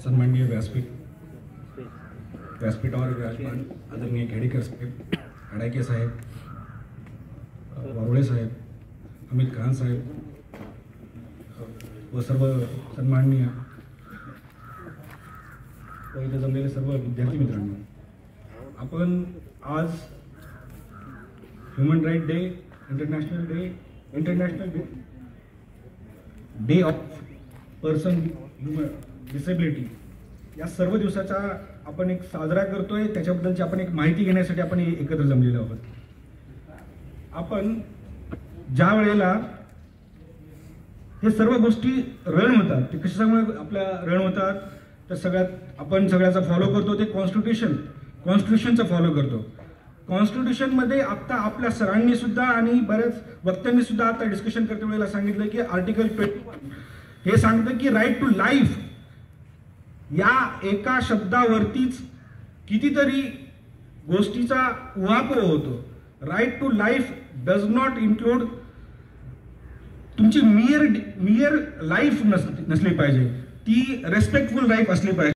सन्माननीय व्यासपीठावर विराजमान आदरणीय खेडेकर साहेब, अडाके साहेब, वारुळे साहेब, अमित खान साहेब व सर्व सन्माननीय व इथे जमलेले सर्व विद्यार्थी मित्रांनो, आपण आज human right day, international day of person disability या सर्व दिवसाचा आपण एक साजरा करतोय. त्याच्याबद्दलची आपण एक माहिती घेण्यासाठी आपण एकत्र जमलेलो आहोत. आपण ज्या वेळेला हे सर्व गोष्टी रन होतात, ते कशामुळे आपल्या रन होतात तर सगळ्यात आपण सगळ्याचा फॉलो करतो ते कॉन्स्टिट्यूशनचा फॉलो करतो. कॉन्स्टिट्यूशनमध्ये आता आपल्या सरांनी सुद्धा आणि बऱ्याच वक्त्यांनी सुद्धा आता डिस्कशन करते वेळेला सांगितलं की आर्टिकल 21 हे सांगतं की राईट टू लाईफ या एका शब्दावरतीच कितीतरी गोष्टीचा उहापोह होतो. Right to life does not include तुमची मियर लाईफ नसली पाहिजे, ती रेस्पेक्टफुल लाईफ असली पाहिजे.